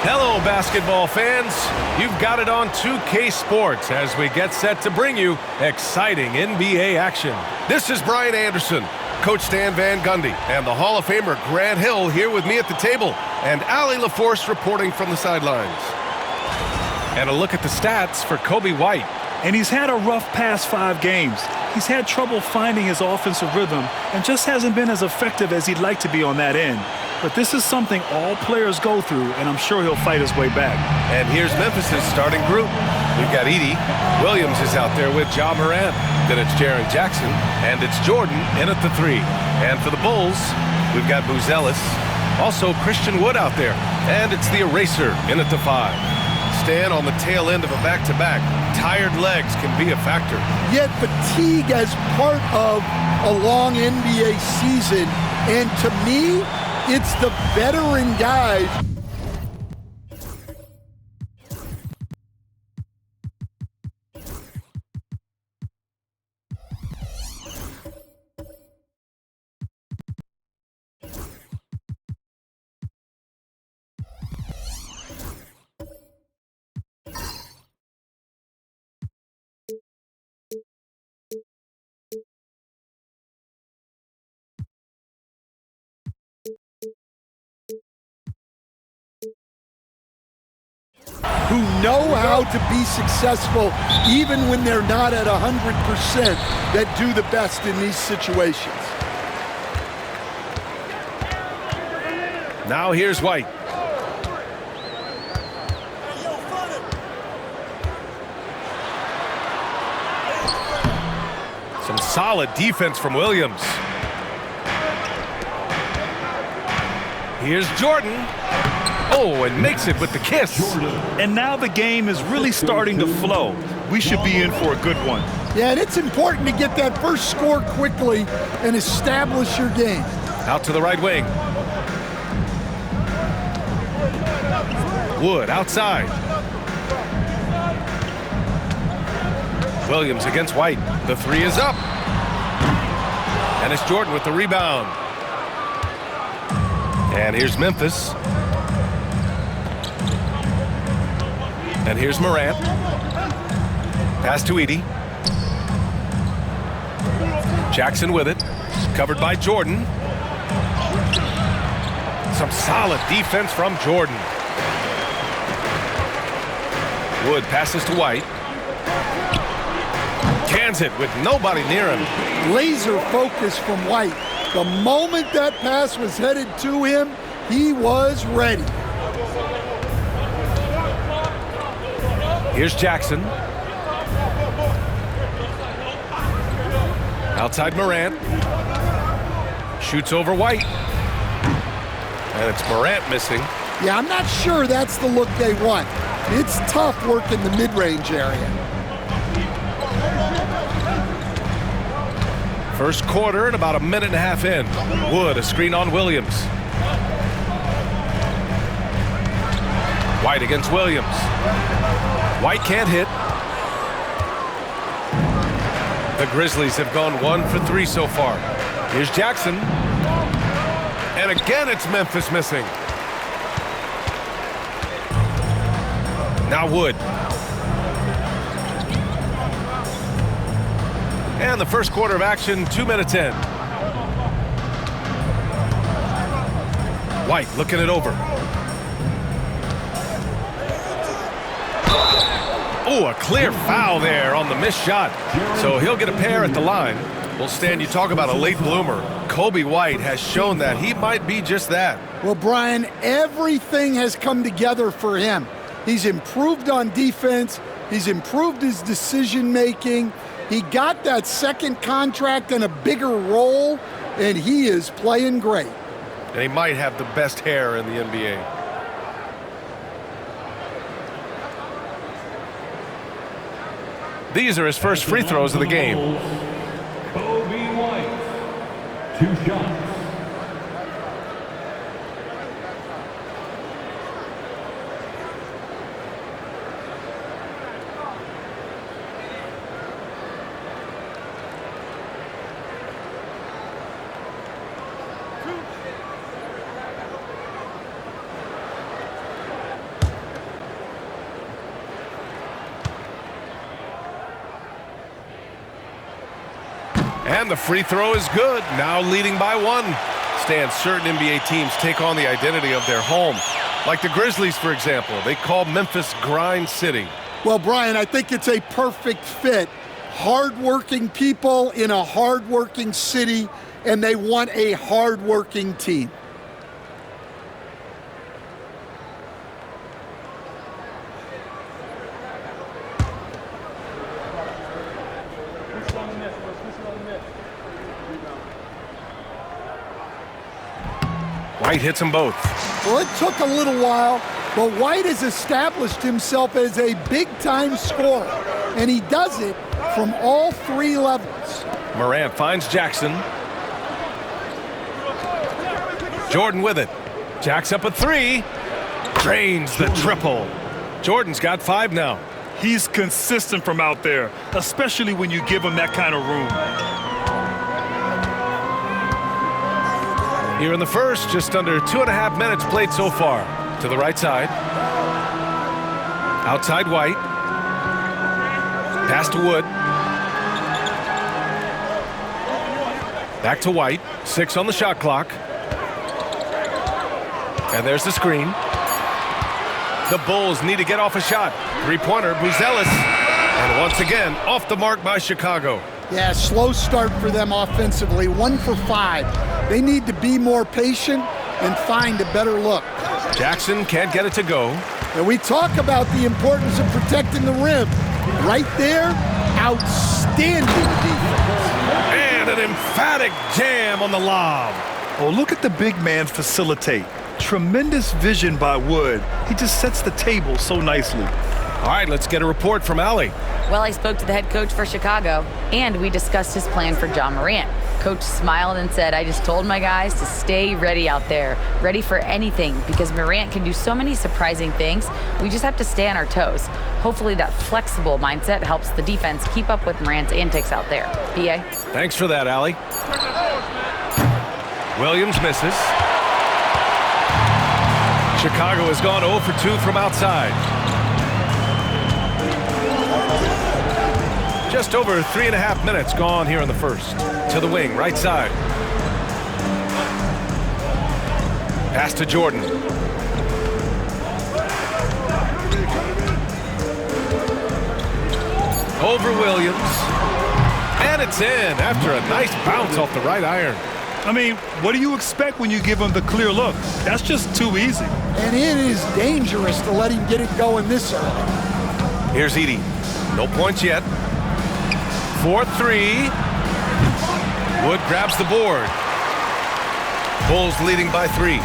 Hello, basketball fans. You've got it on 2K Sports as we get set to bring you exciting NBA action. This is Brian Anderson, Coach Stan Van Gundy, and the Hall of Famer Grant Hill here with me at the table, and Allie LaForce reporting from the sidelines. And a look at the stats for Coby White. And he's had a rough past 5 games. He's had trouble finding his offensive rhythm and just hasn't been as effective as he'd like to be on that end. But this is something all players go through, and I'm sure he'll fight his way back. And here's Memphis' starting group. We've got Edie. Williams is out there with Ja Morant. Then it's Jaren Jackson, and it's Jordan in at the 3. And for the Bulls, we've got Buzelis. Also Christian Wood out there. And it's the Eraser in at the 5. Stan, on the tail end of a back-to-back, tired legs can be a factor. Yet fatigue as part of a long NBA season, and to me, it's the veteran guys. Who know how to be successful even when they're not at 100%, that do the best in these situations. Now here's White. Some solid defense from Williams. Here's Jordan. Oh, and makes it with the kiss. And now the game is really starting to flow. We should be in for a good one. Yeah, and it's important to get that first score quickly and establish your game. Out to the right wing. Wood outside. Williams against White. The 3 is up. And it's Jordan with the rebound. And here's Memphis. And here's Morant. Pass to Edie. Jackson with it. Covered by Jordan. Some solid defense from Jordan. Wood passes to White. Cans it with nobody near him. Laser focus from White. The moment that pass was headed to him, he was ready. Here's Jackson. Outside Morant. Shoots over White. And it's Morant missing. Yeah, I'm not sure that's the look they want. It's tough work in the mid-range area. First quarter and about a minute and a half in. Wood, a screen on Williams. White against Williams. White can't hit. The Grizzlies have gone 1 for 3 so far. Here's Jackson. And again, it's Memphis missing. Now Wood. And the first quarter of action, 2 minutes in. White looking it over. Oh, a clear foul there on the missed shot. So he'll get a pair at the line. Well, Stan, you talk about a late bloomer. Coby White has shown that he might be just that. Well, Brian, everything has come together for him. He's improved on defense. He's improved his decision-making. He got that second contract and a bigger role, and he is playing great. And he might have the best hair in the NBA. These are his first free throws of the game. Coby White, 2 shots. And the free throw is good. Now leading by 1. Stan, certain NBA teams take on the identity of their home. Like the Grizzlies, for example. They call Memphis Grind City. Well, Brian, I think it's a perfect fit. Hard-working people in a hard-working city, and they want a hard-working team. White hits them both. Well, it took a little while, but White has established himself as a big-time scorer, and he does it from all 3 levels. Morant finds Jackson. Jordan with it. Jacks up a 3. Drains the triple. Jordan's got 5 now. He's consistent from out there, especially when you give him that kind of room. Here in the first, just under 2.5 minutes played so far. To the right side. Outside White. Pass to Wood. Back to White. 6 on the shot clock. And there's the screen. The Bulls need to get off a shot. 3-pointer, Buzelis. And once again, off the mark by Chicago. Yeah, slow start for them offensively. 1 for 5. They need to be more patient and find a better look. Jackson can't get it to go. And we talk about the importance of protecting the rim. Right there, outstanding defense. And an emphatic jam on the lob. Oh, look at the big man facilitate. Tremendous vision by Wood. He just sets the table so nicely. All right, let's get a report from Allie. Well, I spoke to the head coach for Chicago, and we discussed his plan for John Morant. Coach smiled and said, I just told my guys to stay ready out there, ready for anything, because Morant can do so many surprising things. We just have to stay on our toes. Hopefully that flexible mindset helps the defense keep up with Morant's antics out there. PA? Thanks for that, Allie. Williams misses. Chicago has gone 0 for 2 from outside. Just over 3.5 minutes gone here in the first. To the wing, right side. Pass to Jordan. Over Williams. And it's in after a nice bounce off the right iron. I mean, what do you expect when you give him the clear look? That's just too easy. And it is dangerous to let him get it going this early. Here's Edey. No points yet. 4-3. Wood grabs the board. Bulls leading by 3.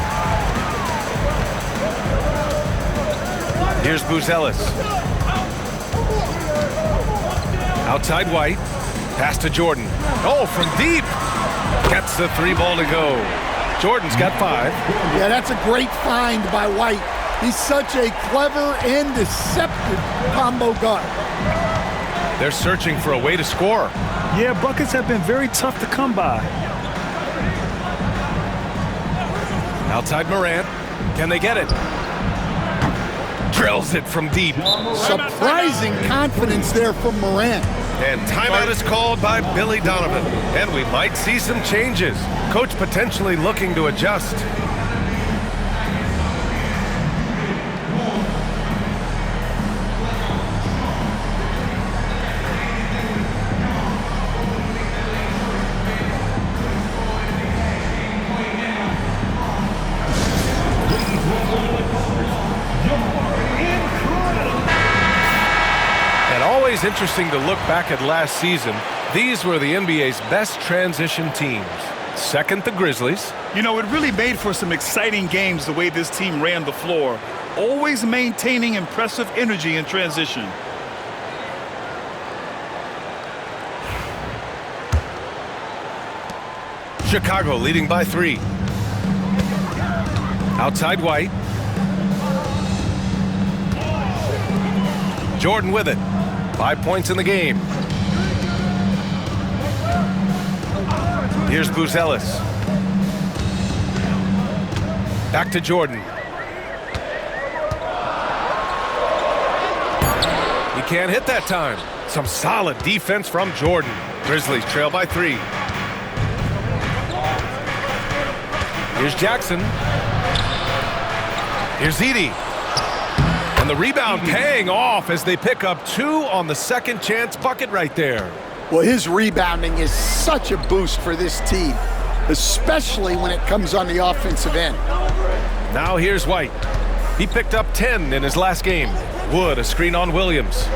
Here's Buzelis. Outside White. Pass to Jordan. Oh, from deep. Gets the 3-ball to go. Jordan's got 5. Yeah, that's a great find by White. He's such a clever and deceptive combo guard. They're searching for a way to score. Yeah, buckets have been very tough to come by. Outside Morant. Can they get it? Drills it from deep. Surprising confidence there from Morant. And timeout is called by Billy Donovan. And we might see some changes. Coach potentially looking to adjust. Always interesting to look back at last season. These were the NBA's best transition teams. Second, the Grizzlies. You know, it really made for some exciting games the way this team ran the floor, always maintaining impressive energy in transition. Chicago leading by 3. Outside White. Jordan with it. 5 points in the game. Here's Buzelis. Back to Jordan. He can't hit that time. Some solid defense from Jordan. Grizzlies trail by 3. Here's Jackson. Here's Edey. And the rebound paying off as they pick up 2 on the second chance bucket right there. Well, his rebounding is such a boost for this team, especially when it comes on the offensive end. Now here's White. He picked up 10 in his last game. Wood, a screen on Williams.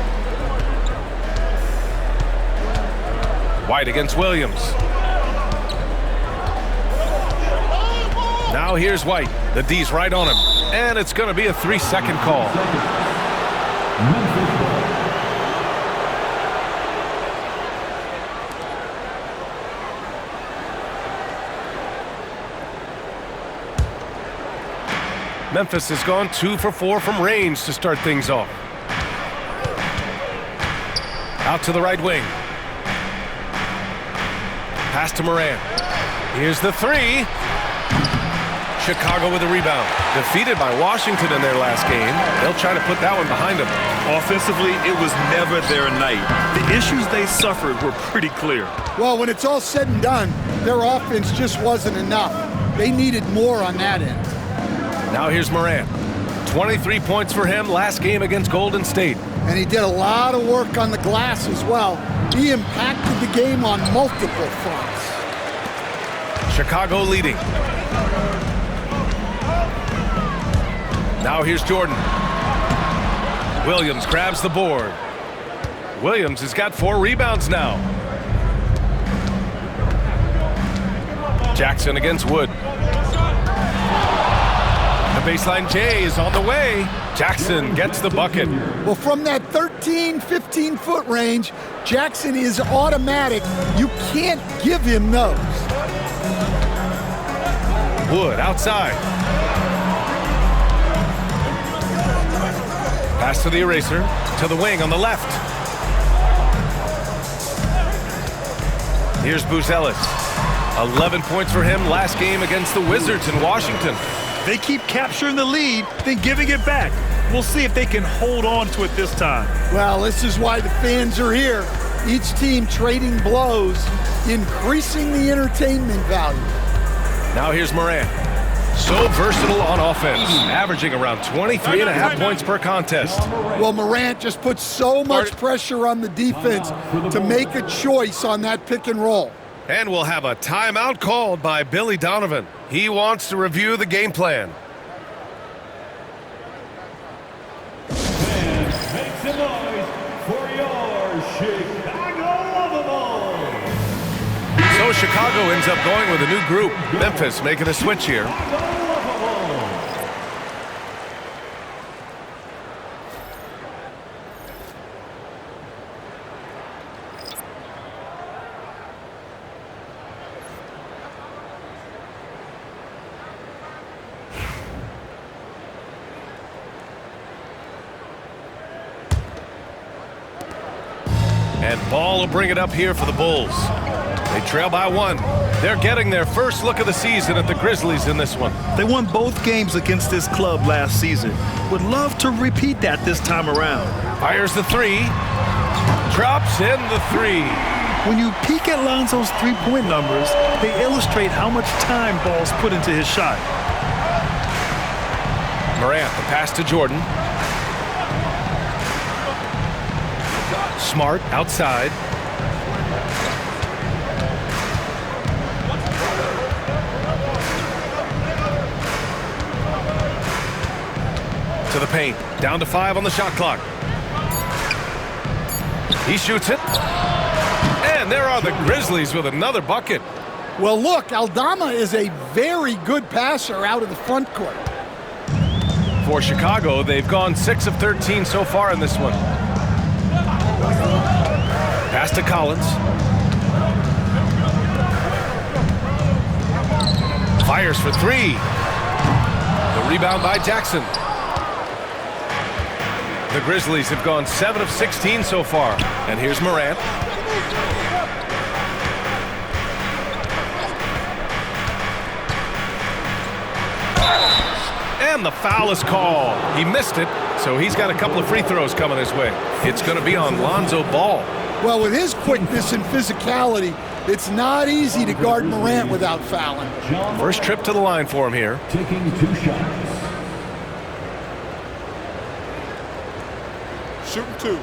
White against Williams. Now here's White. The D's right on him. And it's going to be a 3-second call. Memphis has gone 2 for 4 from range to start things off. Out to the right wing. Pass to Morant. Here's the 3. Chicago with a rebound. Defeated by Washington in their last game. They'll try to put that one behind them. Offensively, it was never their night. The issues they suffered were pretty clear. Well, when it's all said and done, their offense just wasn't enough. They needed more on that end. Now here's Morant. 23 points for him last game against Golden State. And he did a lot of work on the glass as well. He impacted the game on multiple fronts. Chicago leading. Now here's Jordan. Williams grabs the board. Williams has got 4 rebounds now. Jackson against Wood. The baseline J is on the way. Jackson gets the bucket. Well, from that 13, 15-foot range, Jackson is automatic. You can't give him those. Wood outside. Pass to the eraser, to the wing on the left. Here's Buzelis. 11 points for him last game against the Wizards in Washington. They keep capturing the lead, then giving it back. We'll see if they can hold on to it this time. Well, this is why the fans are here. Each team trading blows, increasing the entertainment value. Now here's Morant. So versatile on offense, averaging around 23.5 points per contest. Well, Morant just puts so much pressure on the defense to make a choice on that pick and roll. And we'll have a timeout called by Billy Donovan. He wants to review the game plan. And make some noise for your Chicago Bulls. So Chicago ends up going with a new group. Memphis making a switch here. And Ball will bring it up here for the Bulls. They trail by 1. They're getting their first look of the season at the Grizzlies in this one. They won both games against this club last season. Would love to repeat that this time around. Fires the 3. Drops in the 3. When you peek at Lonzo's three-point numbers, they illustrate how much time Ball's put into his shot. Morant, the pass to Jordan. Smart outside. To the paint. Down to 5 on the shot clock. He shoots it. And there are the Grizzlies with another bucket. Well, look, Aldama is a very good passer out of the front court. For Chicago, they've gone 6 of 13 so far in this one. Pass to Collins. Fires for 3. The rebound by Jackson. The Grizzlies have gone 7 of 16 so far. And here's Morant. And the foul is called. He missed it, so he's got a couple of free throws coming his way. It's going to be on Lonzo Ball. Well, with his quickness and physicality, it's not easy to guard Morant without fouling. First trip to the line for him here. Taking 2 shots. Shooting 2.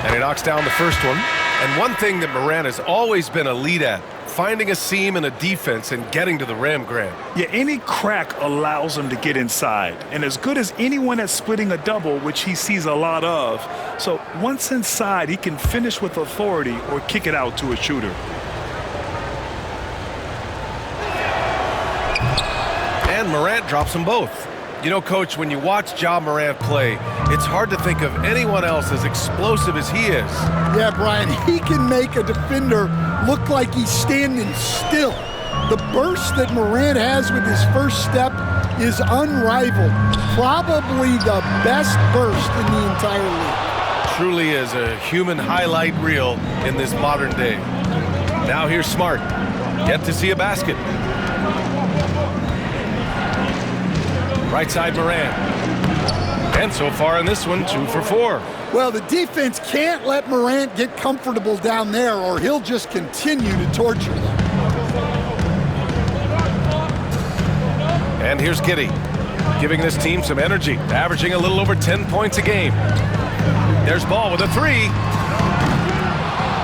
And he knocks down the first one. And one thing that Morant has always been elite at, finding a seam in a defense and getting to the rim, Grant. Yeah, any crack allows him to get inside. And as good as anyone at splitting a double, which he sees a lot of. So once inside, he can finish with authority or kick it out to a shooter. And Morant drops them both. You know, Coach, when you watch Ja Morant play, it's hard to think of anyone else as explosive as he is. Yeah, Brian, he can make a defender look like he's standing still. The burst that Morant has with his first step is unrivaled. Probably the best burst in the entire league. Truly is a human highlight reel in this modern day. Now here's Smart. Yet to see a basket. Right side Morant. And so far in this one, 2 for 4. Well, the defense can't let Morant get comfortable down there or he'll just continue to torture them. And here's Giddey, giving this team some energy, averaging a little over 10 points a game. There's Ball with a 3.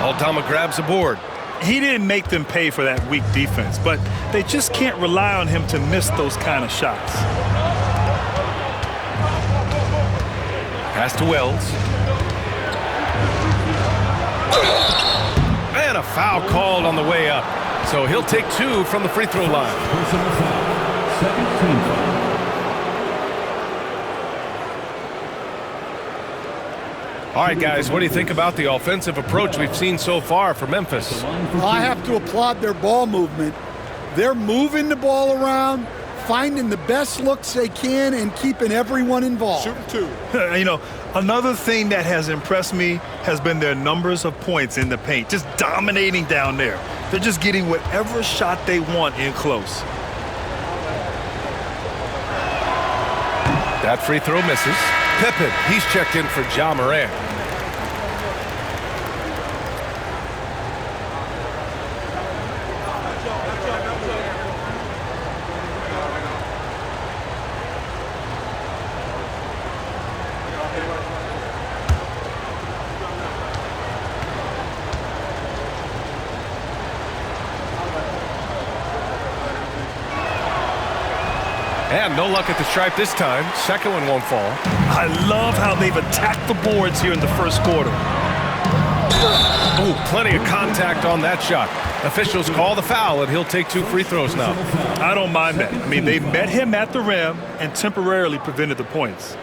Aldama grabs the board. He didn't make them pay for that weak defense, but they just can't rely on him to miss those kind of shots. Pass to Wells. And a foul called on the way up. So he'll take 2 from the free throw line. Personal foul. Second team foul. All right, guys, what do you think about the offensive approach we've seen so far for Memphis? I have to applaud their ball movement. They're moving the ball around, finding the best looks they can, and keeping everyone involved. Shooting 2. You know, another thing that has impressed me has been their numbers of points in the paint, just dominating down there. They're just getting whatever shot they want in close. That free throw misses. Pippen, he's checked in for Ja Morant. And no luck at the stripe this time. Second one won't fall. I love how they've attacked the boards here in the first quarter. Ooh, plenty of contact on that shot. Officials call the foul, and he'll take 2 free throws now. I don't mind that. I mean, they met him at the rim and temporarily prevented the points.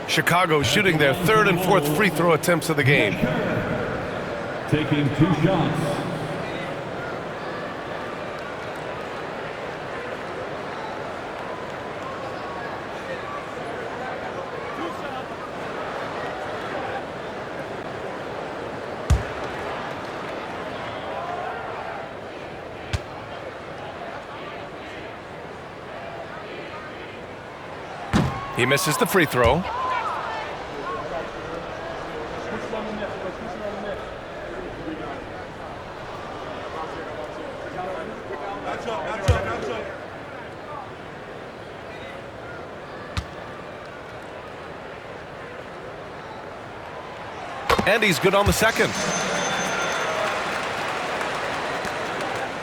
Chicago shooting their 3rd and 4th free throw attempts of the game. Taking 2 shots. He misses the free throw. And he's good on the second.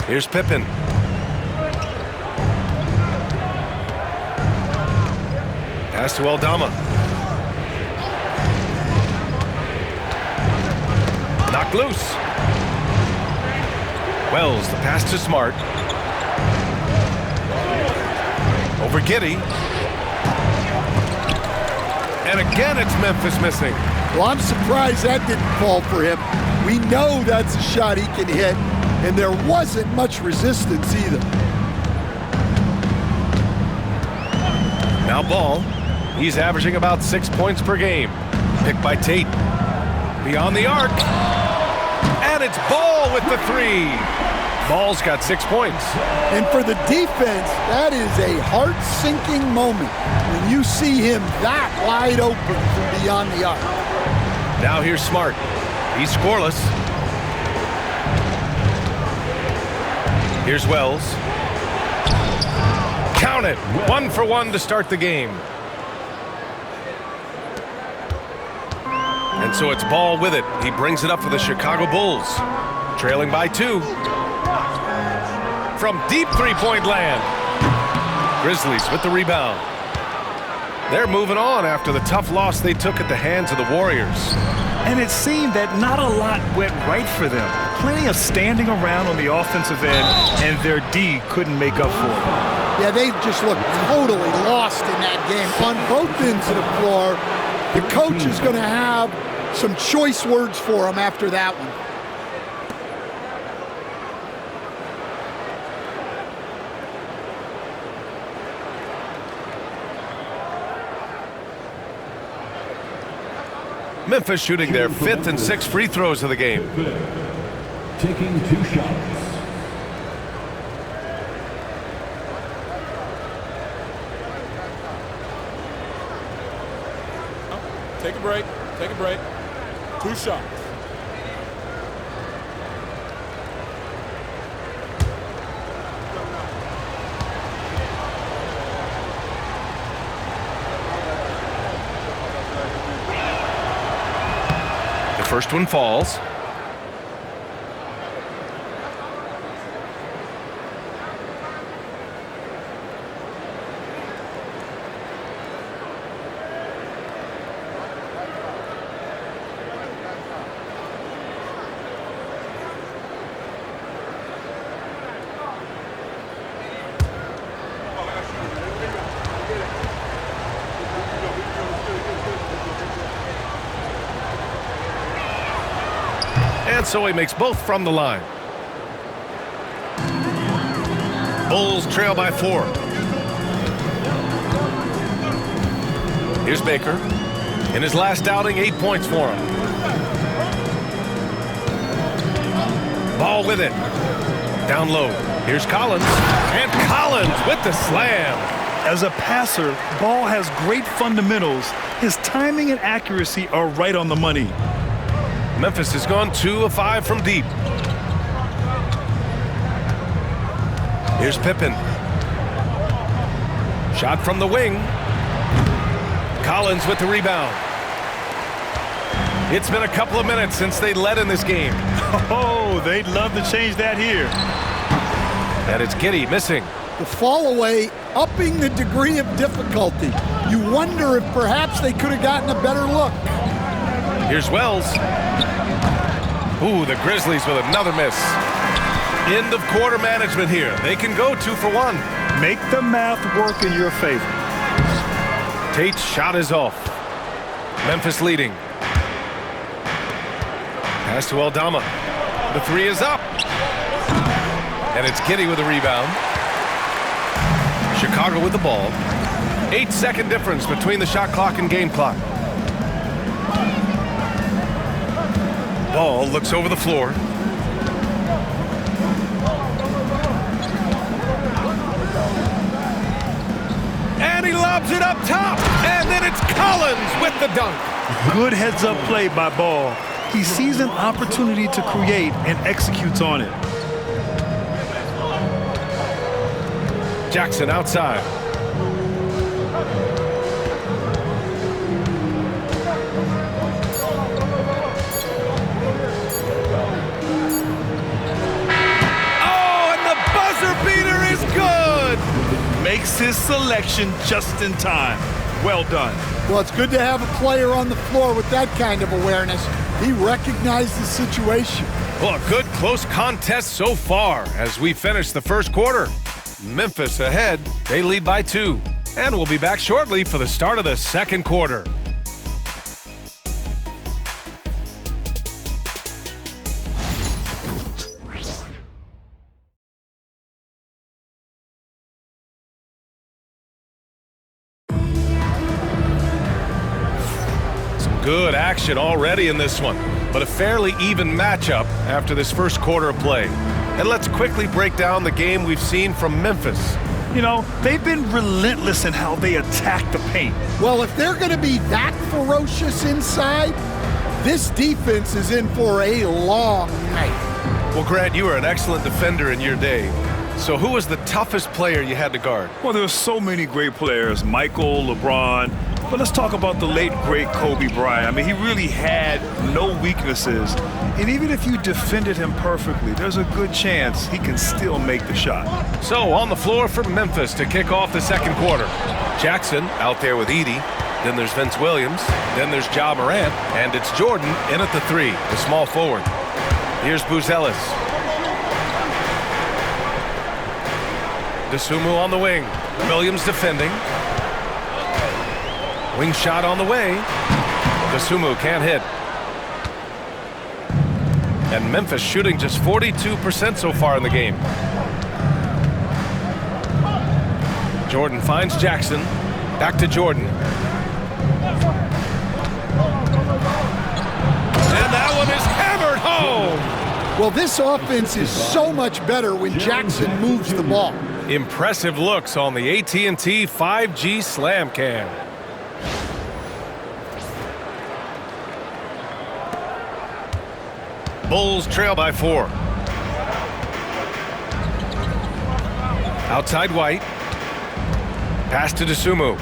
Here's Pippen. Pass to Aldama. Knocked loose. Wells, the pass to Smart. Over Giddey. And again, it's Memphis missing. Well, I'm surprised that didn't fall for him. We know that's a shot he can hit, and there wasn't much resistance either. Now Ball. He's averaging about 6 points per game. Picked by Tate. Beyond the arc. And it's Ball with the three. Ball's got 6 points. And for the defense, that is a heart-sinking moment when you see him that wide open from beyond the arc. Now here's Smart. He's scoreless. Here's Wells. Count it. 1 for 1 to start the game. And so it's Ball with it. He brings it up for the Chicago Bulls. Trailing by 2. From deep three-point land. Grizzlies with the rebound. They're moving on after the tough loss they took at the hands of the Warriors. And it seemed that not a lot went right for them. Plenty of standing around on the offensive end, and their D couldn't make up for it. Yeah, they just looked totally lost in that game on both ends of the floor. The coach is going to have some choice words for him after that one. Memphis shooting their 5th and 6th free throws of the game. Taking 2 shots. Take a break. Take a break. 2 shots. The first one falls. And so he makes both from the line. Bulls trail by 4. Here's Baker. In his last outing, 8 points for him. Ball with it. Down low. Here's Collins. And Collins with the slam. As a passer, Ball has great fundamentals. His timing and accuracy are right on the money. Memphis has gone 2 of 5 from deep. Here's Pippen. Shot from the wing. Collins with the rebound. It's been a couple of minutes since they led in this game. Oh, they'd love to change that here. And it's Giddey missing. The fall away, upping the degree of difficulty. You wonder if perhaps they could have gotten a better look. Here's Wells. Ooh, the Grizzlies with another miss. End of quarter management here. They can go 2 for 1. Make the math work in your favor. Tate's shot is off. Memphis leading. Pass to Aldama. The 3 is up. And it's Giddey with a rebound. Chicago with the ball. 8-second difference between the shot clock and game clock. Ball looks over the floor. And he lobs it up top. And then it's Collins with the dunk. Good heads-up play by Ball. He sees an opportunity to create and executes on it. Jackson outside. Beater is good. Makes his selection just in time. Well done. Well, it's good to have a player on the floor with that kind of awareness. He recognized the situation. Well, a good close contest so far as we finish the first quarter. Memphis ahead. They lead by 2. And we'll be back shortly for the start of the second quarter. Good action already in this one, but a fairly even matchup after this first quarter of play. And let's quickly break down the game we've seen from Memphis. You know, they've been relentless in how they attack the paint. Well, if they're going to be that ferocious inside, this defense is in for a long night. Well, Grant, you were an excellent defender in your day. So who was the toughest player you had to guard? Well, there were so many great players, Michael, LeBron. But let's talk about the late, great Kobe Bryant. I mean, he really had no weaknesses. And even if you defended him perfectly, there's a good chance he can still make the shot. So on the floor for Memphis to kick off the second quarter. Jackson out there with Edey. Then there's Vince Williams. Then there's Ja Morant. And it's Jordan in at the 3, the small forward. Here's Buzelis. Dosunmu on the wing. Williams defending. Wing shot on the way. Dosunmu can't hit. And Memphis shooting just 42% so far in the game. Jordan finds Jackson. Back to Jordan. And that one is hammered home. Well, this offense is so much better when Jackson moves the ball. Impressive looks on the AT&T 5G Slam Cam. Bulls trail by 4. Outside White. Pass to Dosunmu.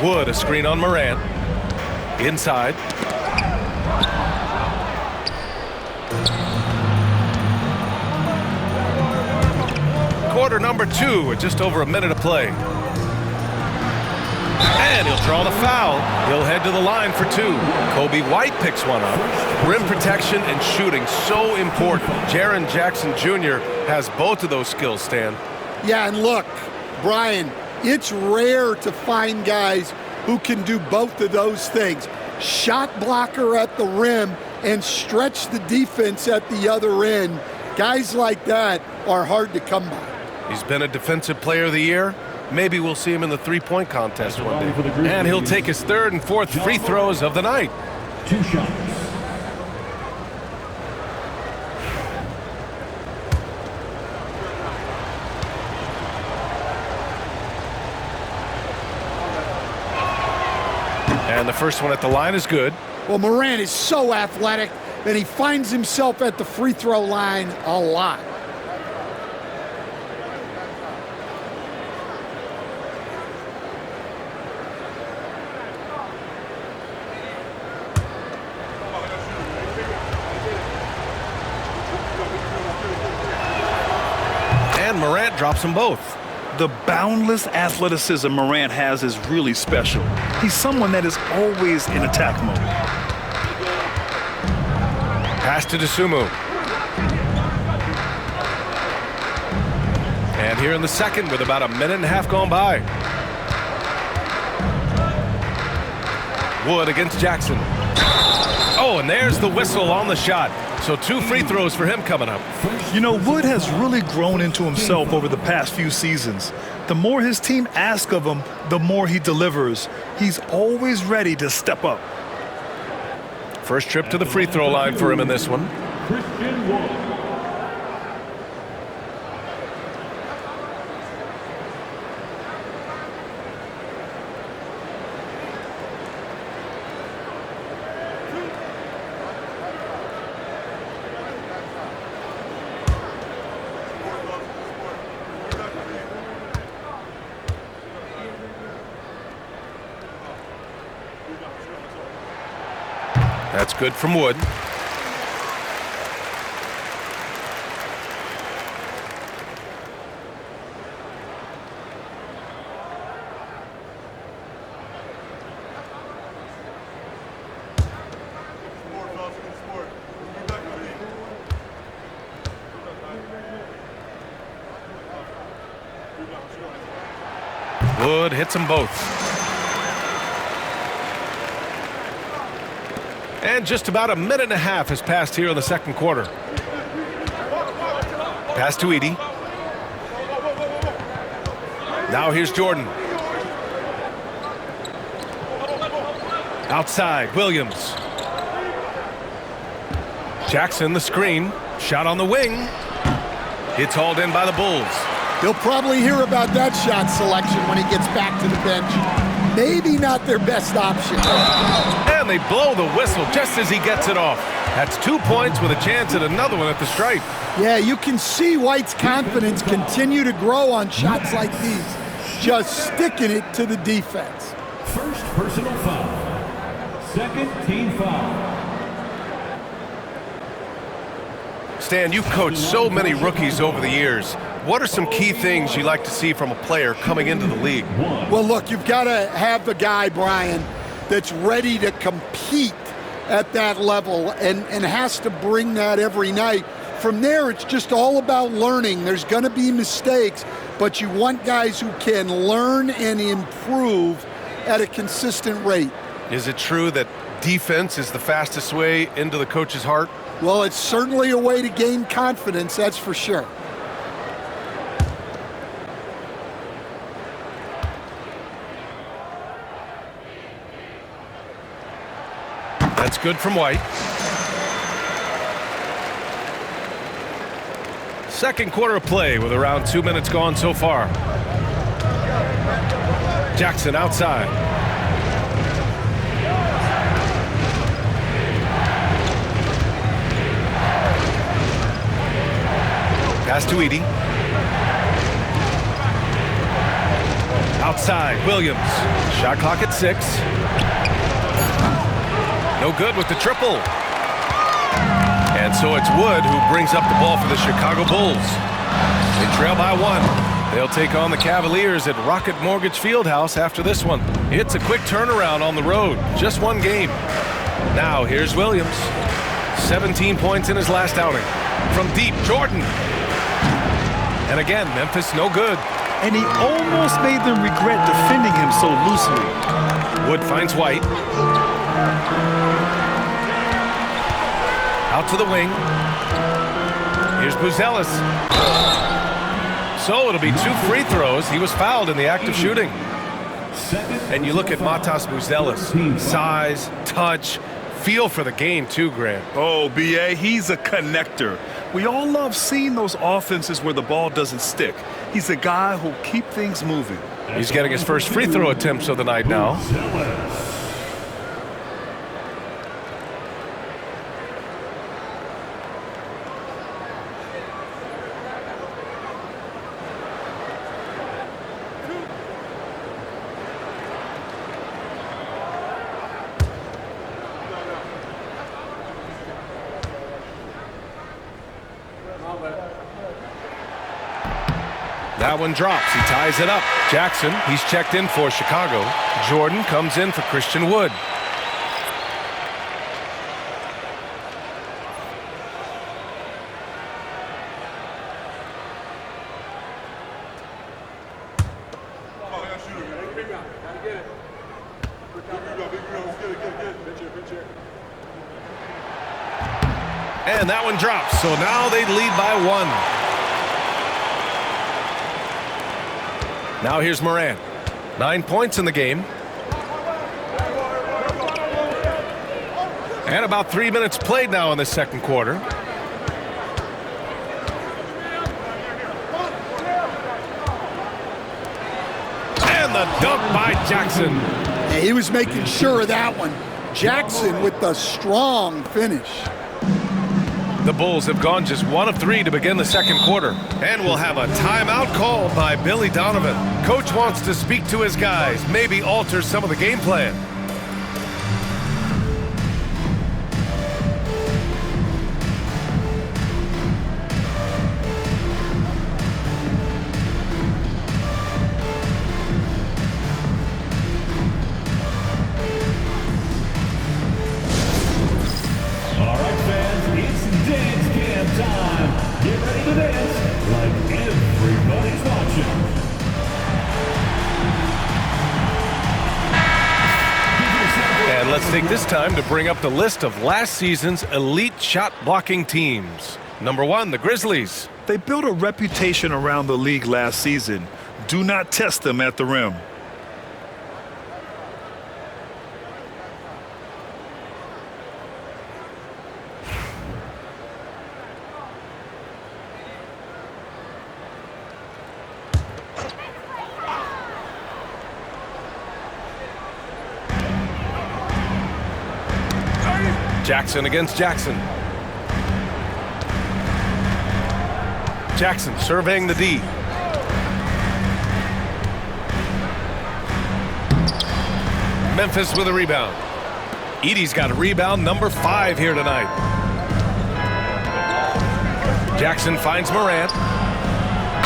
Wood, a screen on Morant. Inside. Quarter number 2 with just over a minute of play. And he'll draw the foul. He'll head to the line for 2. Kobe White picks one up. Rim protection and shooting, so important. Jaren Jackson Jr. has both of those skills, Stan. Yeah, and look, Brian, it's rare to find guys who can do both of those things. Shot blocker at the rim and stretch the defense at the other end. Guys like that are hard to come by. He's been a Defensive Player of the Year. Maybe we'll see him in the three-point contest one day. And he'll take his 3rd and 4th free throws of the night. 2 shots. And the first one at the line is good. Well, Morant is so athletic that he finds himself at the free throw line a lot. And Morant drops them both. The boundless athleticism Morant has is really special. He's someone that is always in attack mode. Pass to Dosunmu. And here in the second with about a minute and a half gone by. Wood against Jackson. Oh, and there's the whistle on the shot. So 2 free throws for him coming up. You know, Wood has really grown into himself over the past few seasons. The more his team asks of him, the more he delivers. He's always ready to step up. First trip to the free throw line for him in this one. Christian Wood. That's good from Wood. Wood hits them both. And just about a minute and a half has passed here in the second quarter. Pass to Edey. Now here's Jordan. Outside, Williams. Jackson, the screen. Shot on the wing. It's hauled in by the Bulls. He'll probably hear about that shot selection when he gets back to the bench. Maybe not their best option. And they blow the whistle just as he gets it off. That's 2 points with a chance at another one at the stripe. Yeah, you can see White's confidence continue to grow on shots like these. Just sticking it to the defense. First personal foul. Second team foul. Stan, you've coached so many rookies over the years. What are some key things you like to see from a player coming into the league? Well, look, you've got to have the guy, Brian, that's ready to compete at that level and has to bring that every night. From there, it's just all about learning. There's going to be mistakes, but you want guys who can learn and improve at a consistent rate. Is it true that defense is the fastest way into the coach's heart? Well, it's certainly a way to gain confidence, that's for sure. That's good from White. Second quarter of play with around 2 minutes gone so far. Jackson outside. Pass to Edey. Outside, Williams. Shot clock at 6. No good with the triple. And so it's Wood who brings up the ball for the Chicago Bulls. They trail by 1. They'll take on the Cavaliers at Rocket Mortgage Fieldhouse after this one. It's a quick turnaround on the road. Just one game. Now here's Williams. 17 points in his last outing. From deep, Jordan. And again, Memphis no good. And he almost made them regret defending him so loosely. Wood finds White. Out to the wing. Here's Buzelis. So it'll be 2 free throws. He was fouled in the act of shooting. And you look at Matas Buzelis. Size, touch, feel for the game too, Grant. Oh, B.A., he's a connector. We all love seeing those offenses where the ball doesn't stick. He's a guy who'll keep things moving. He's getting his first free throw attempts of the night now. That one drops. He ties it up. Jackson, he's checked in for Chicago. Jordan comes in for Christian Wood. And that one drops. So now they lead by 1. Now here's Morant. 9 points in the game. And about 3 minutes played now in the second quarter. And the dunk by Jackson. Yeah, he was making sure of that one. Jackson with the strong finish. The Bulls have gone just 1 of 3 to begin the second quarter. And we'll have a timeout called by Billy Donovan. Coach wants to speak to his guys, maybe alter some of the game plan. Let's take this time to bring up the list of last season's elite shot blocking teams. Number 1, the Grizzlies. They built a reputation around the league last season. Do not test them at the rim. Jackson against Jackson. Jackson surveying the D. Memphis with a rebound. Edey's got a rebound, number 5 here tonight. Jackson finds Morant.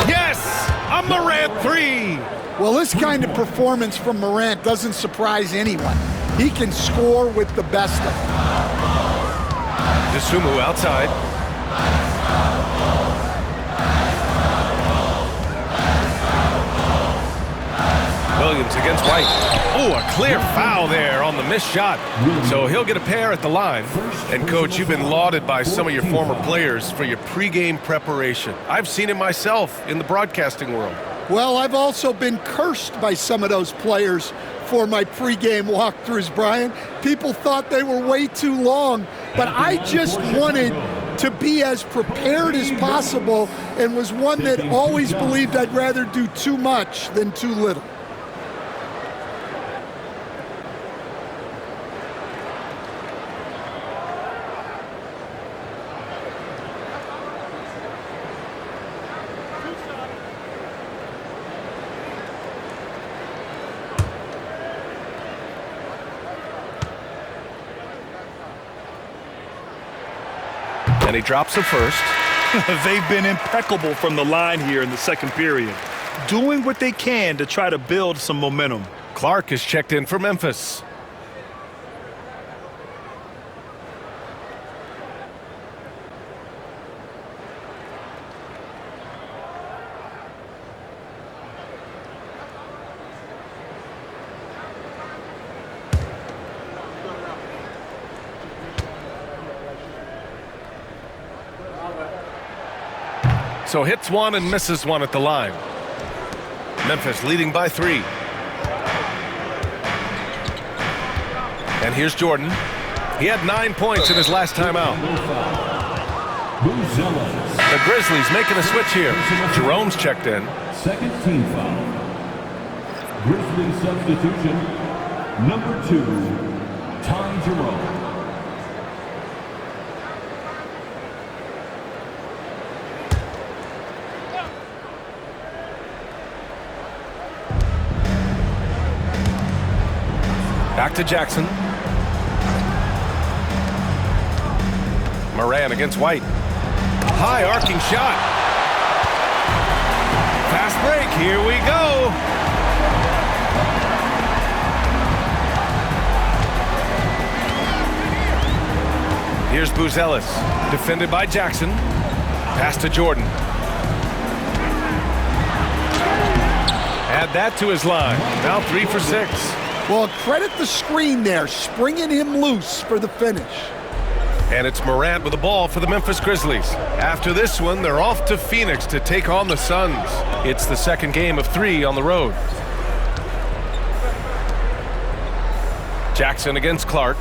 Yes! A Morant 3! Well, this kind of performance from Morant doesn't surprise anyone. He can score with the best of them. DeSumo outside. Williams against White. Oh, a clear foul there on the missed shot. So he'll get a pair at the line. And, Coach, you've been lauded by some of your former players for your pregame preparation. I've seen it myself in the broadcasting world. Well, I've also been cursed by some of those players for my pregame walkthroughs, Brian. People thought they were way too long, but I just wanted to be as prepared as possible and was one that always believed I'd rather do too much than too little. And he drops the first. They've been impeccable from the line here in the second period, doing what they can to try to build some momentum. Clark is checked in for Memphis. So hits one and misses one at the line. Memphis leading by 3. And here's Jordan. He had 9 points in his last time out. The Grizzlies making a switch here. Jerome's checked in. Second team foul. Grizzlies substitution, number 2, Ty Jerome. Back to Jackson. Moran against White. High arcing shot. Fast break. Here we go. Here's Buzelis. Defended by Jackson. Pass to Jordan. Add that to his line. Now 3 for 6. Well, credit the screen there, springing him loose for the finish. And it's Morant with the ball for the Memphis Grizzlies. After this one, they're off to Phoenix to take on the Suns. It's the second game of 3 on the road. Jackson against Clark.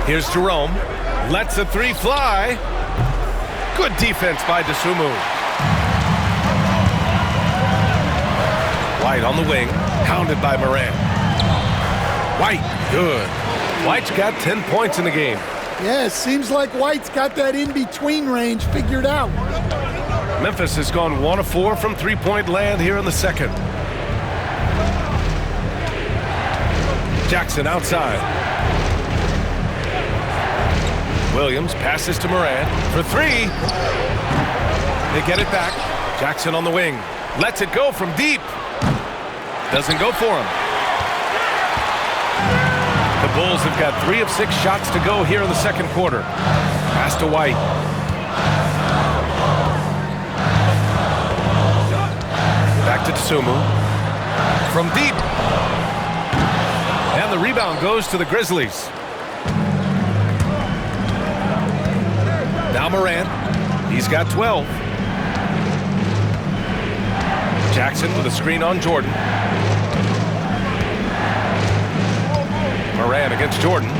Here's Jerome. Lets a 3 fly. Good defense by DeSumo. White on the wing, pounded by Morant. White, good. White's got 10 points in the game. Yeah, it seems like White's got that in-between range figured out. Memphis has gone 1 of 4 from three-point land here in the second. Jackson outside. Williams passes to Morant for 3. They get it back. Jackson on the wing. Lets it go from deep. Doesn't go for him. The Bulls have got 3 of 6 shots to go here in the second quarter. Pass to White. Back to DeSumo. From deep. rebound goes to the Grizzlies. Now Morant. He's got 12. Jackson with a screen on Jordan. Morant against Jordan.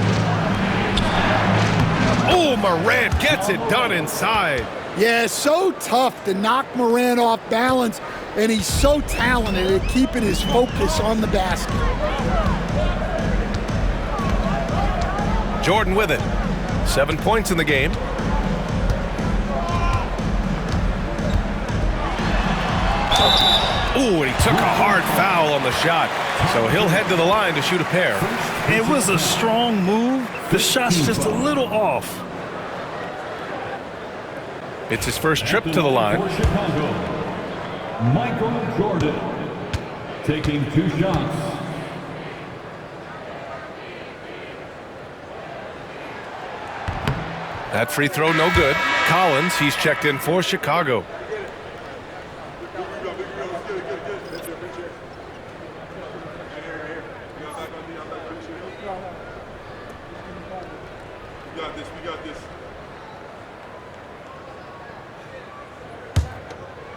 Oh, Morant gets it done inside. Yeah, so tough to knock Morant off balance, and he's so talented at keeping his focus on the basket. Jordan with it. 7 points in the game. Ooh, and he took a hard foul on the shot. So he'll head to the line to shoot a pair. It was a strong move. The shot's just a little off. It's his first trip to the line. For Chicago, Michael Jordan taking 2 shots. That free throw no good. Collins, he's checked in for Chicago. We got this.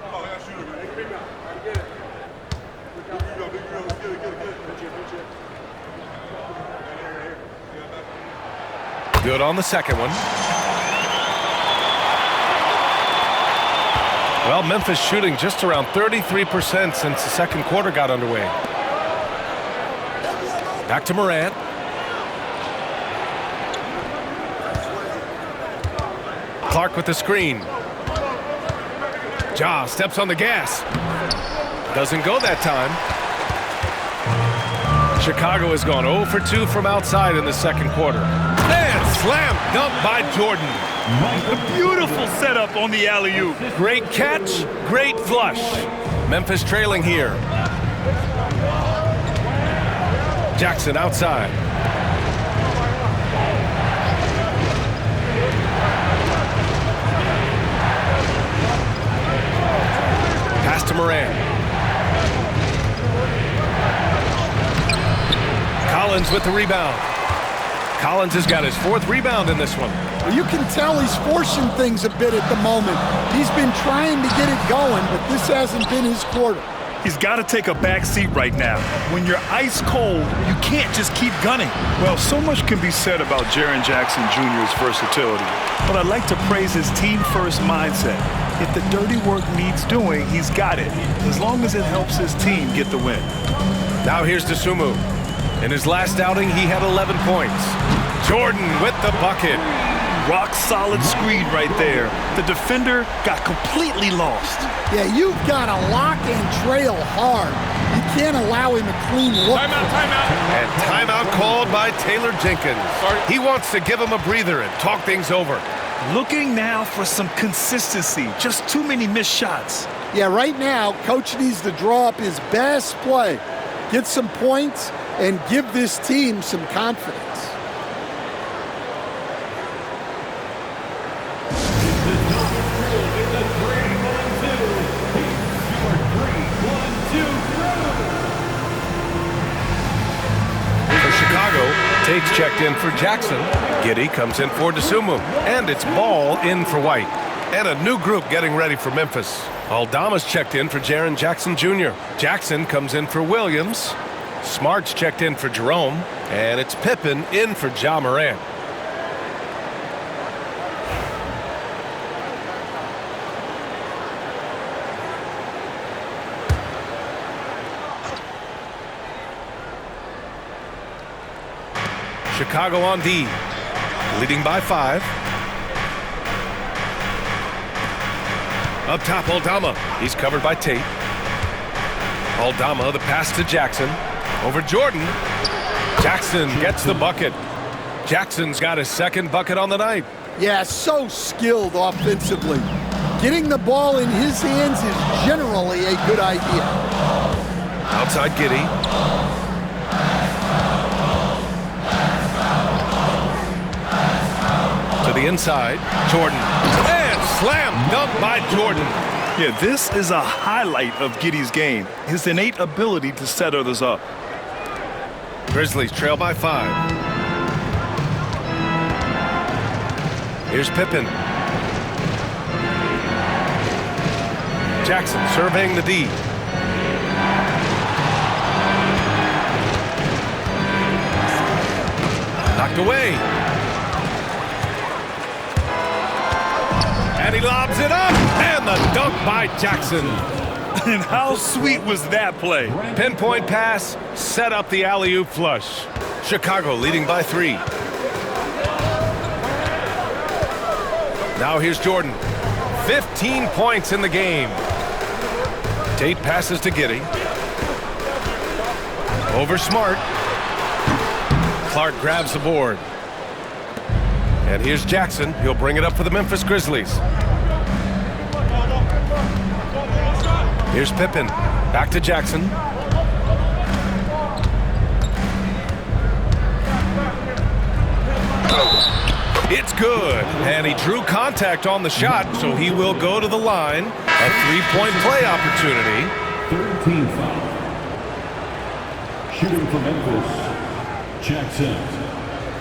Oh, I got shooter, man. Big rebound. Get it. Big rebound. Let's get it. Good on the second one. Well, Memphis shooting just around 33% since the second quarter got underway. Back to Morant. Clark with the screen. Ja steps on the gas. Doesn't go that time. Chicago has gone 0 for 2 from outside in the second quarter. And slam dunk by Jordan. A beautiful setup on the alley-oop. Great catch, great flush. Memphis trailing here. Jackson outside. Pass to Morant. Collins with the rebound. Collins has got his 4th rebound in this one. Well, you can tell he's forcing things a bit at the moment. He's been trying to get it going, but this hasn't been his quarter. He's got to take a back seat right now. When you're ice cold, you can't just keep gunning. Well, so much can be said about Jaren Jackson Jr.'s versatility, but I'd like to praise his team-first mindset. If the dirty work needs doing, he's got it, as long as it helps his team get the win. Now here's Dosunmu. In his last outing, he had 11 points. Jordan with the bucket. Rock-solid screen right there. The defender got completely lost. Yeah, you've got to lock and trail hard. You can't allow him a clean look. Timeout. And timeout called by Taylor Jenkins. He wants to give him a breather and talk things over. Looking now for some consistency. Just too many missed shots. Yeah, right now, Coach needs to draw up his best play, get some points, and give this team some confidence. For Chicago, Tate's checked in for Jackson. Giddey comes in for Dosunmu. And it's Ball in for White. And a new group getting ready for Memphis. Aldama's checked in for Jaren Jackson Jr. Jackson comes in for Williams. Smart's checked in for Jerome. And it's Pippen in for Ja Morant. Chicago on D, leading by 5. Up top, Aldama. He's covered by Tate. Aldama, the pass to Jackson. Over Jordan. Jackson gets the bucket. Jackson's got his 2nd bucket on the night. Yeah, so skilled offensively. Getting the ball in his hands is generally a good idea. Outside Giddey. To the inside, Jordan. And slam dunk by Jordan. Yeah, this is a highlight of Giddey's game, his innate ability to set others up. Grizzlies trail by 5. Here's Pippen. Jackson surveying the D. Knocked away. And he lobs it up. And the dunk by Jackson. And how sweet was that play? Pinpoint pass, set up the alley-oop flush. Chicago leading by 3. Now here's Jordan. 15 points in the game. Tate passes to Giddey. Over Smart. Clark grabs the board. And here's Jackson. He'll bring it up for the Memphis Grizzlies. Here's Pippen. Back to Jackson. It's good. And he drew contact on the shot, so he will go to the line. A 3-point play opportunity. 13 foul. Shooting for Memphis, Jackson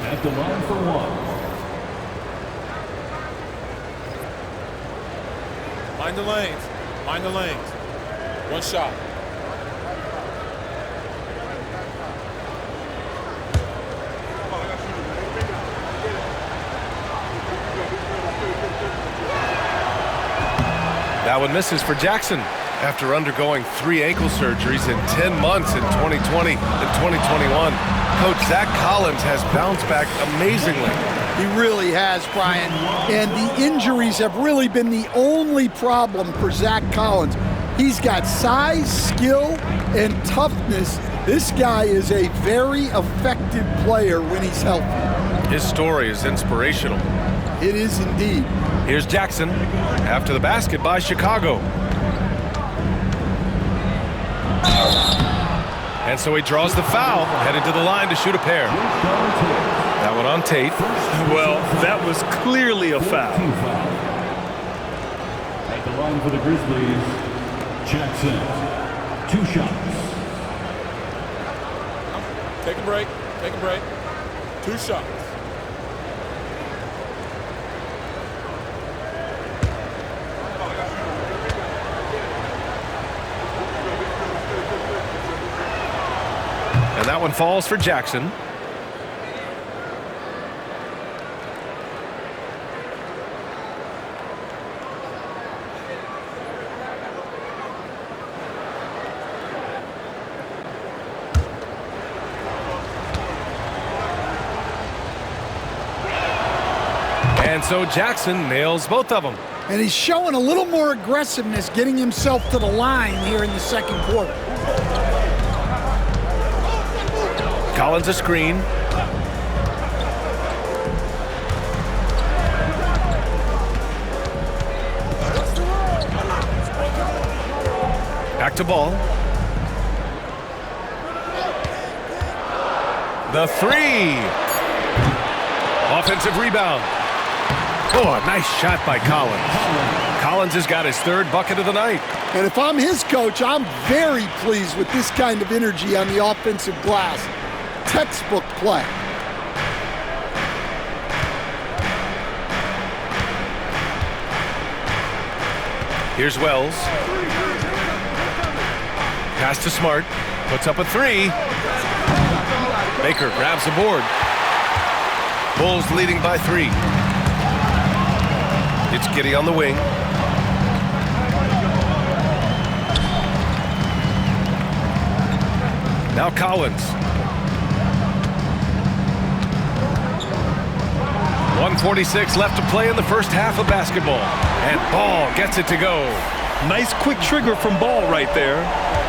at the line for 1. Mind the lanes. Mind the lanes. One shot. That one misses for Jackson after undergoing 3 ankle surgeries in 10 months in 2020 and 2021. Coach Zach Collins has bounced back amazingly. He really has, Brian. And the injuries have really been the only problem for Zach Collins. He's got size, skill, and toughness. This guy is a very effective player when he's healthy. His story is inspirational. It is indeed. Here's Jackson after the basket by Chicago. And so he draws the foul, headed to the line to shoot a pair. That one on Tate. Well, that was clearly a foul. At the line for the Grizzlies, Jackson. 2 shots. Take a break. Take a break. 2 shots. And that one falls for Jackson. And so Jackson nails both of them. And he's showing a little more aggressiveness, getting himself to the line here in the second quarter. Collins a screen. Back to Ball. The 3. Offensive rebound. Oh, a nice shot by Collins. Collins has got his 3rd bucket of the night. And if I'm his coach, I'm very pleased with this kind of energy on the offensive glass. Textbook play. Here's Wells. Pass to Smart. Puts up a 3. Baker grabs the board. Bulls leading by 3. It's Giddey on the wing. Now Collins. 1:46 left to play in the first half of basketball. And Ball gets it to go. Nice quick trigger from Ball right there.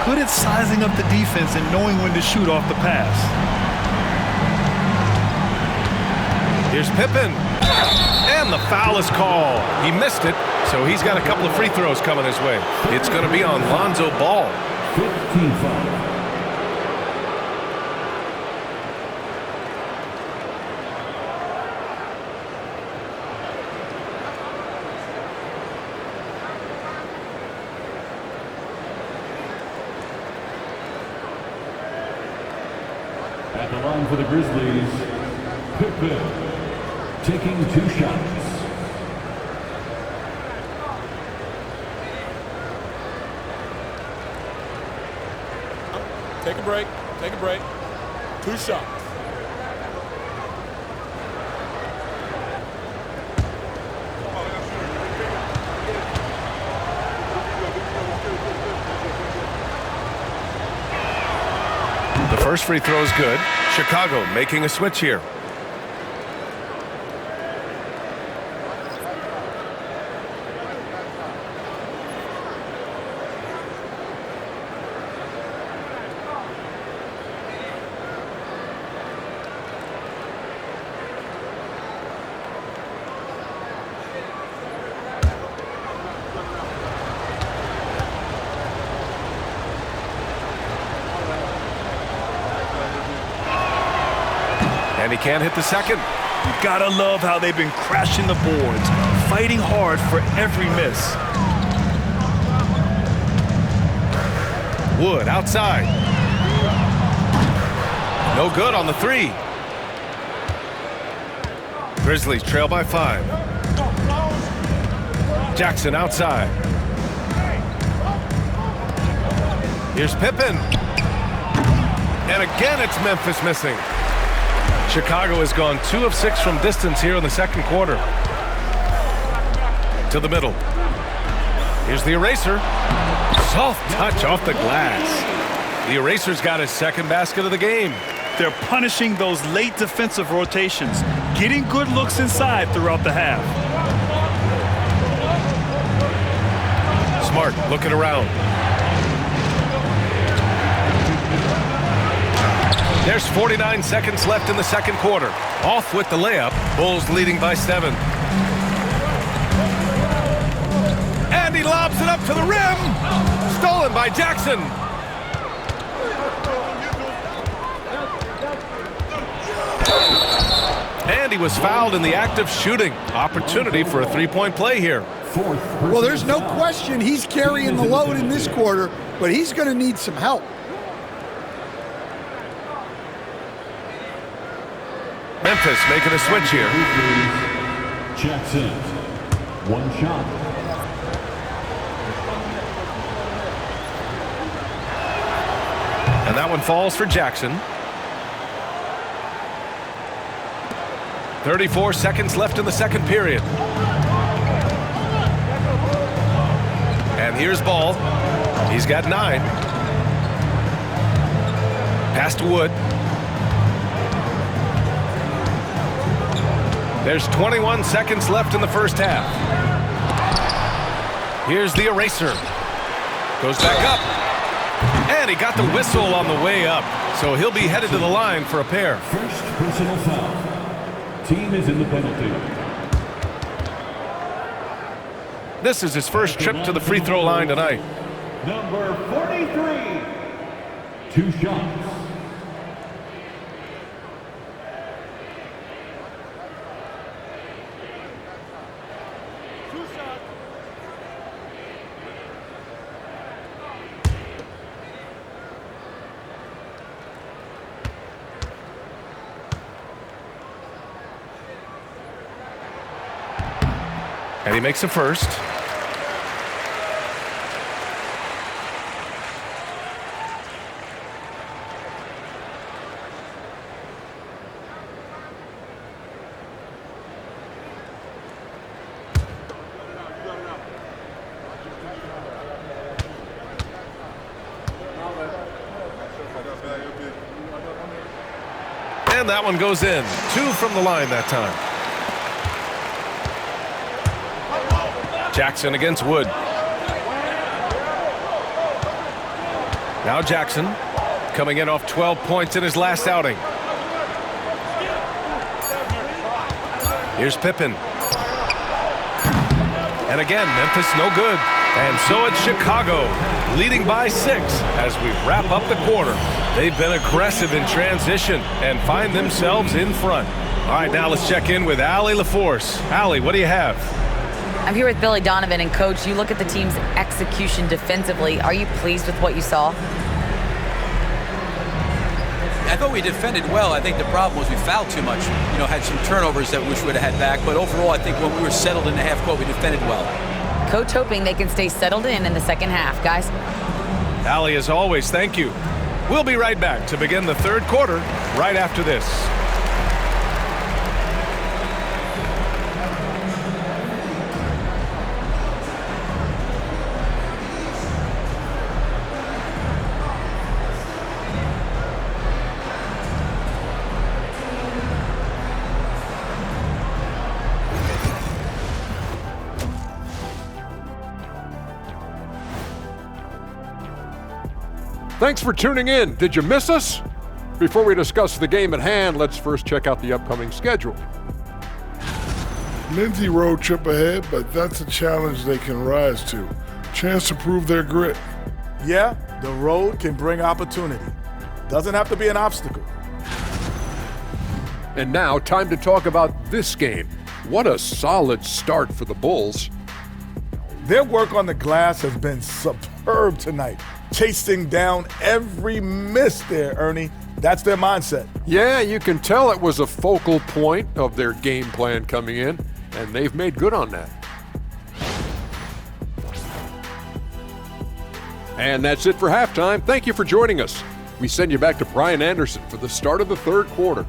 Good at sizing up the defense and knowing when to shoot off the pass. Here's Pippen. And the foul is called. He missed it, so he's got a couple of free throws coming his way. It's going to be on Lonzo Ball. 15 foul. the line for the Grizzlies, Pippen, taking 2 shots. Take a break. Take a break. 2 shots. The first free throw is good. Chicago making a switch here. And he can't hit the second. You gotta love how they've been crashing the boards, fighting hard for every miss. Wood outside. No good on the 3. Grizzlies trail by 5. Jackson outside. Here's Pippen. And again it's Memphis missing. Chicago has gone 2 of 6 from distance here in the second quarter. To the middle. Here's the eraser. Soft touch off the glass. The eraser's got his second basket of the game. They're punishing those late defensive rotations, getting good looks inside throughout the half. Smart looking around. There's 49 seconds left in the second quarter. Off with the layup. Bulls leading by 7. And he lobs it up to the rim. Stolen by Jackson. And he was fouled in the act of shooting. Opportunity for a 3-point play here. Well, there's no question he's carrying the load in this quarter, but he's going to need some help. Memphis making a switch here. Jackson, 1 shot. And that one falls for Jackson. 34 seconds left in the second period. And here's Ball. He's got 9. Pass to Wood. There's 21 seconds left in the first half. Here's the eraser. Goes back up. And he got the whistle on the way up. So he'll be headed to the line for a pair. First personal foul. Team is in the penalty. This is his first trip to the free throw line tonight. Number 43. 2 shots. And he makes a first. And that one goes in. 2 from the line that time. Jackson against Wood. Now Jackson coming in off 12 points in his last outing. Here's Pippen. And again, Memphis no good. And so it's Chicago leading by 6 as we wrap up the quarter. They've been aggressive in transition and find themselves in front. All right, now let's check in with Allie LaForce. Allie, what do you have? I'm here with Billy Donovan, and Coach, you look at the team's execution defensively. Are you pleased with what you saw? I thought we defended well. I think the problem was we fouled too much. Had some turnovers that we wish we would have had back. But overall, I think when we were settled in the half court, we defended well. Coach hoping they can stay settled in the second half, guys. Allie, as always, thank you. We'll be right back to begin the third quarter right after this. Thanks for tuning in. Did you miss us? Before we discuss the game at hand, let's first check out the upcoming schedule. Lindsay road trip ahead, but that's a challenge they can rise to. Chance to prove their grit. Yeah, the road can bring opportunity. Doesn't have to be an obstacle. And now, time to talk about this game. What a solid start for the Bulls. Their work on the glass has been superb tonight. Chasing down every miss there, Ernie. That's their mindset. Yeah, you can tell it was a focal point of their game plan coming in, and they've made good on that. And that's it for halftime. Thank you for joining us. We send you back to Brian Anderson for the start of the third quarter.